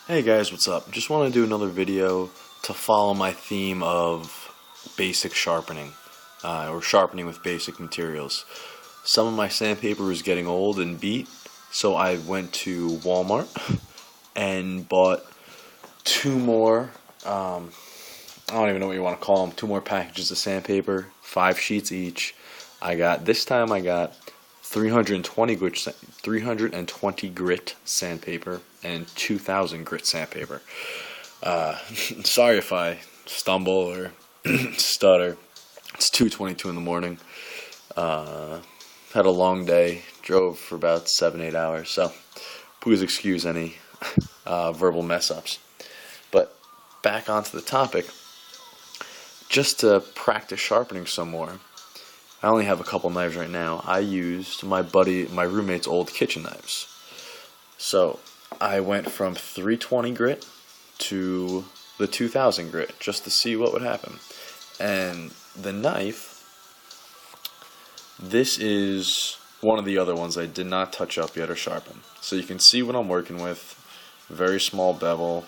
Hey guys, what's up? Just want to do another video to follow my theme of basic sharpening, or sharpening with basic materials. Some of my sandpaper is getting old and beat, so I went to Walmart and bought two more, I don't even know what you want to call them, two more packages of sandpaper, 5 sheets each. This time I got 320 grit sandpaper and 2000 grit sandpaper. Sorry if I stumble or stutter. It's 2:22 in the morning. Had a long day. Drove for about 7-8 hours. So please excuse any verbal mess ups. But back onto the topic. Just to practice sharpening some more. I only have a couple knives right now. I used my roommate's old kitchen knives. So I went from 320 grit to the 2000 grit just to see what would happen. And the knife, this is one of the other ones I did not touch up yet or sharpen. So you can see what I'm working with. Very small bevel,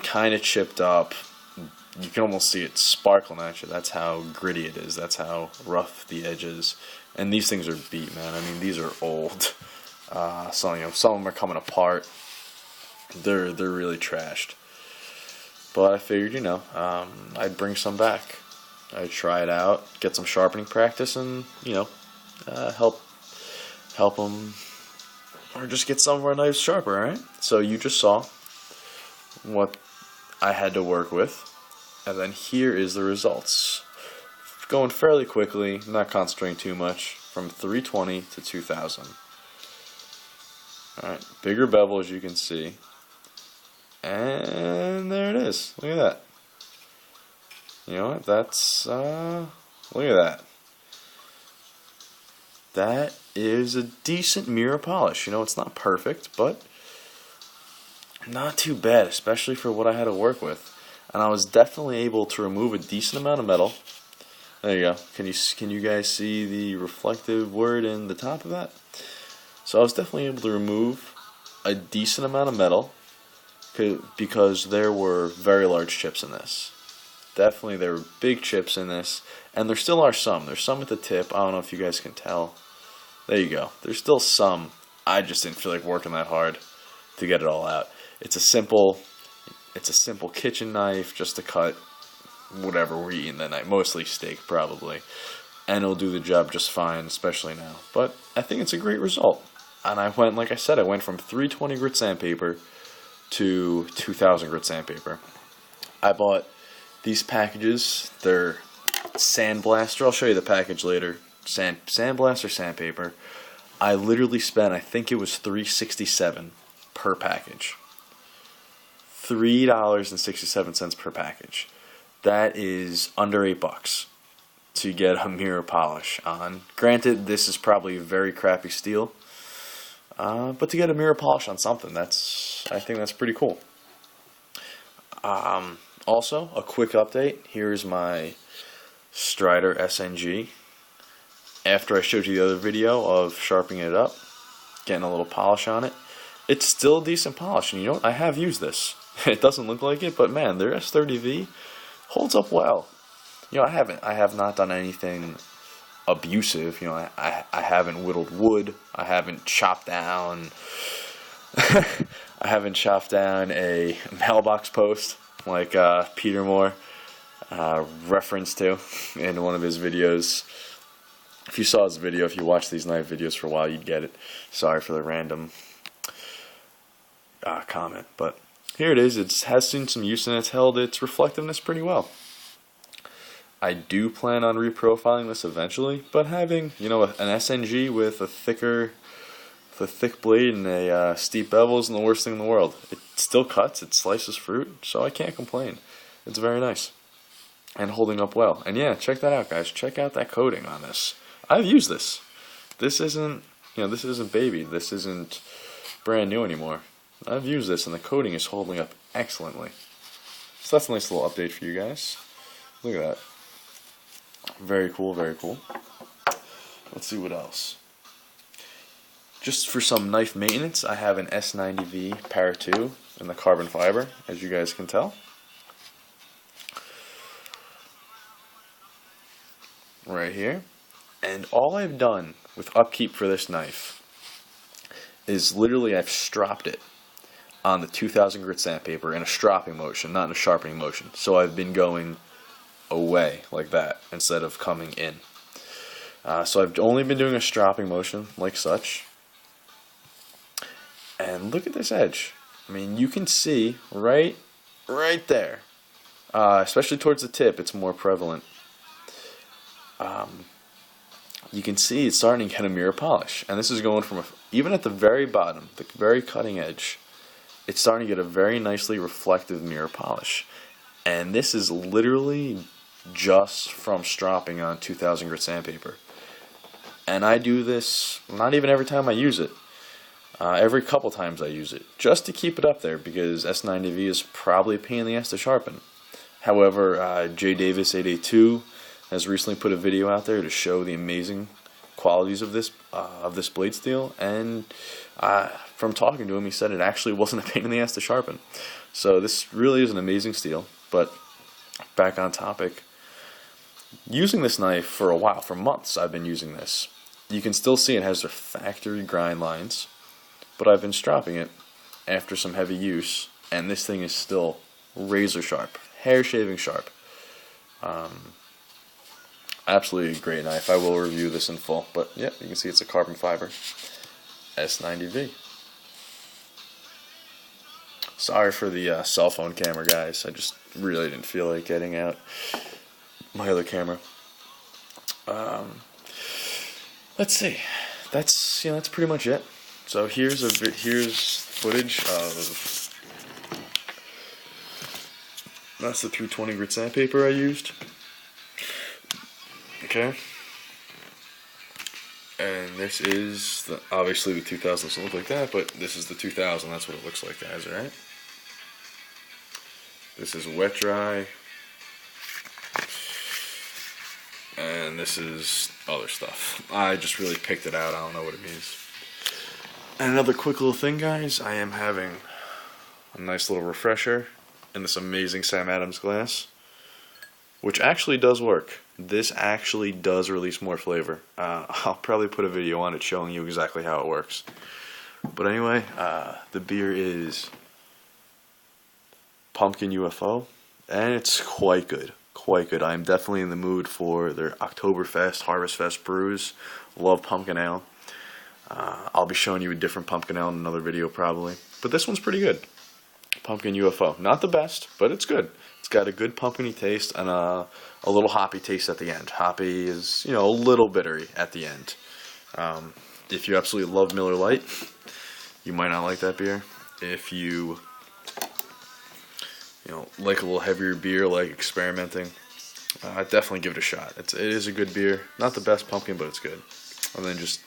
kind of chipped up. You can almost see it sparkling at you. That's how gritty it is. That's how rough the edge is. And these things are beat, man. I mean, these are old. Some of them are coming apart. They're really trashed. But I figured, I'd bring some back. I'd try it out, get some sharpening practice, and help them, or just get some of our knives sharper. All right. So you just saw what I had to work with. And then here is the results. Going fairly quickly, not concentrating too much, from 320 to 2000. Alright, bigger bevel as you can see. And there it is. Look at that. You know what? Look at that. That is a decent mirror polish. It's not perfect, but not too bad, especially for what I had to work with. And I was definitely able to remove a decent amount of metal. There you go. Can you guys see the reflective word in the top of that? So I was definitely able to remove a decent amount of metal because there were very large chips in this. Definitely there were big chips in this, and there still are some. There's some at the tip. I don't know if you guys can tell. There you go. There's still some. I just didn't feel like working that hard to get it all out. It's a simple kitchen knife just to cut whatever we're eating that night. Mostly steak, probably. And it'll do the job just fine, especially now. But I think it's a great result. And I went, like I said, I went from 320 grit sandpaper to 2000 grit sandpaper. I bought these packages. They're Sandblaster. I'll show you the package later. Sandblaster sandpaper. I literally spent, I think it was $3.67 per package. $3.67 per package. That is under $8 to get a mirror polish on. Granted, this is probably very crappy steel, but to get a mirror polish on something, I think that's pretty cool. Also, a quick update. Here's my Strider SNG. After I showed you the other video of sharpening it up, getting a little polish on it, it's still a decent polish. And I have used this. It doesn't look like it, but man, their S30V holds up well. I have not done anything abusive. I haven't whittled wood. I haven't chopped down. I haven't chopped down a mailbox post like Peter Moore referenced to in one of his videos. If you saw his video, if you watched these knife videos for a while, you'd get it. Sorry for the random comment, but here it is. It has seen some use and it's held its reflectiveness pretty well. I do plan on reprofiling this eventually, but having an SNG with a thick blade and a steep bevel isn't the worst thing in the world. It still cuts, it slices fruit, so I can't complain. It's very nice and holding up well. And yeah, check that out, guys. Check out that coating on this. I've used this. This isn't baby. This isn't brand new anymore. I've used this and the coating is holding up excellently. So that's a nice little update for you guys. Look at that. Very cool, very cool. Let's see what else. Just for some knife maintenance, I have an S90V Para 2 in the carbon fiber, as you guys can tell. Right here. And all I've done with upkeep for this knife is literally I've stropped it on the 2000 grit sandpaper in a stropping motion, not in a sharpening motion. So I've been going away like that instead of coming in. So I've only been doing a stropping motion like such. And look at this edge. I mean, you can see right there, especially towards the tip, it's more prevalent. You can see it's starting to get a mirror polish, and this is going from even at the very bottom, the very cutting edge, it's starting to get a very nicely reflective mirror polish. And this is literally just from stropping on 2000 grit sandpaper. And I do this not even every time I use it. Every couple times I use it, just to keep it up there, because S90V is probably a pain in the ass to sharpen. However, J Davis 882 has recently put a video out there to show the amazing qualities of this blade steel, and from talking to him, he said it actually wasn't a pain in the ass to sharpen. So this really is an amazing steel. But back on topic, using this knife for a while, for months I've been using this. You can still see it has the factory grind lines, but I've been stropping it after some heavy use, and this thing is still razor sharp, hair shaving sharp. Absolutely a great knife. I will review this in full, but yeah, you can see it's a carbon fiber S90V. Sorry for the cell phone camera, guys. I just really didn't feel like getting out my other camera. Let's see. That's pretty much it. So here's footage of that's the 320 grit sandpaper I used. Okay. And this is obviously the 2000 doesn't look like that, but this is the 2000. That's what it looks like, guys. All right. This is wet dry, and this is other stuff. I just really picked it out. I don't know what it means. And another quick little thing, guys. I am having a nice little refresher in this amazing Sam Adams glass, which actually does work. This actually does release more flavor. I'll probably put a video on it showing you exactly how it works. But anyway, the beer is Pumpkin UFO, and it's quite good. Quite good. I'm definitely in the mood for their Oktoberfest, Harvest Fest brews. Love pumpkin ale. I'll be showing you a different pumpkin ale in another video probably. But this one's pretty good. Pumpkin UFO. Not the best, but it's good. It's got a good pumpkin-y taste and a little hoppy taste at the end. Hoppy is, a little bittery at the end. If you absolutely love Miller Lite, you might not like that beer. If you, like a little heavier beer, like experimenting, I'd definitely give it a shot. It is a good beer. Not the best pumpkin, but it's good. And then just,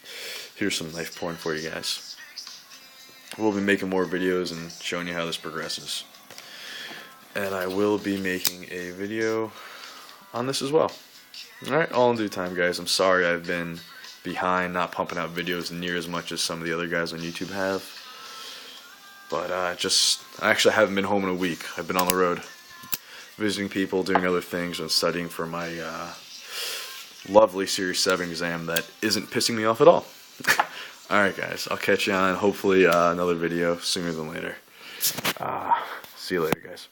here's some knife porn for you guys. We'll be making more videos and showing you how this progresses. And I will be making a video on this as well. Alright, all in due time, guys. I'm sorry I've been behind, not pumping out videos near as much as some of the other guys on YouTube have. But I actually haven't been home in a week. I've been on the road, visiting people, doing other things, and studying for my lovely Series 7 exam that isn't pissing me off at all. Alright, guys. I'll catch you on, hopefully, another video sooner than later. See you later, guys.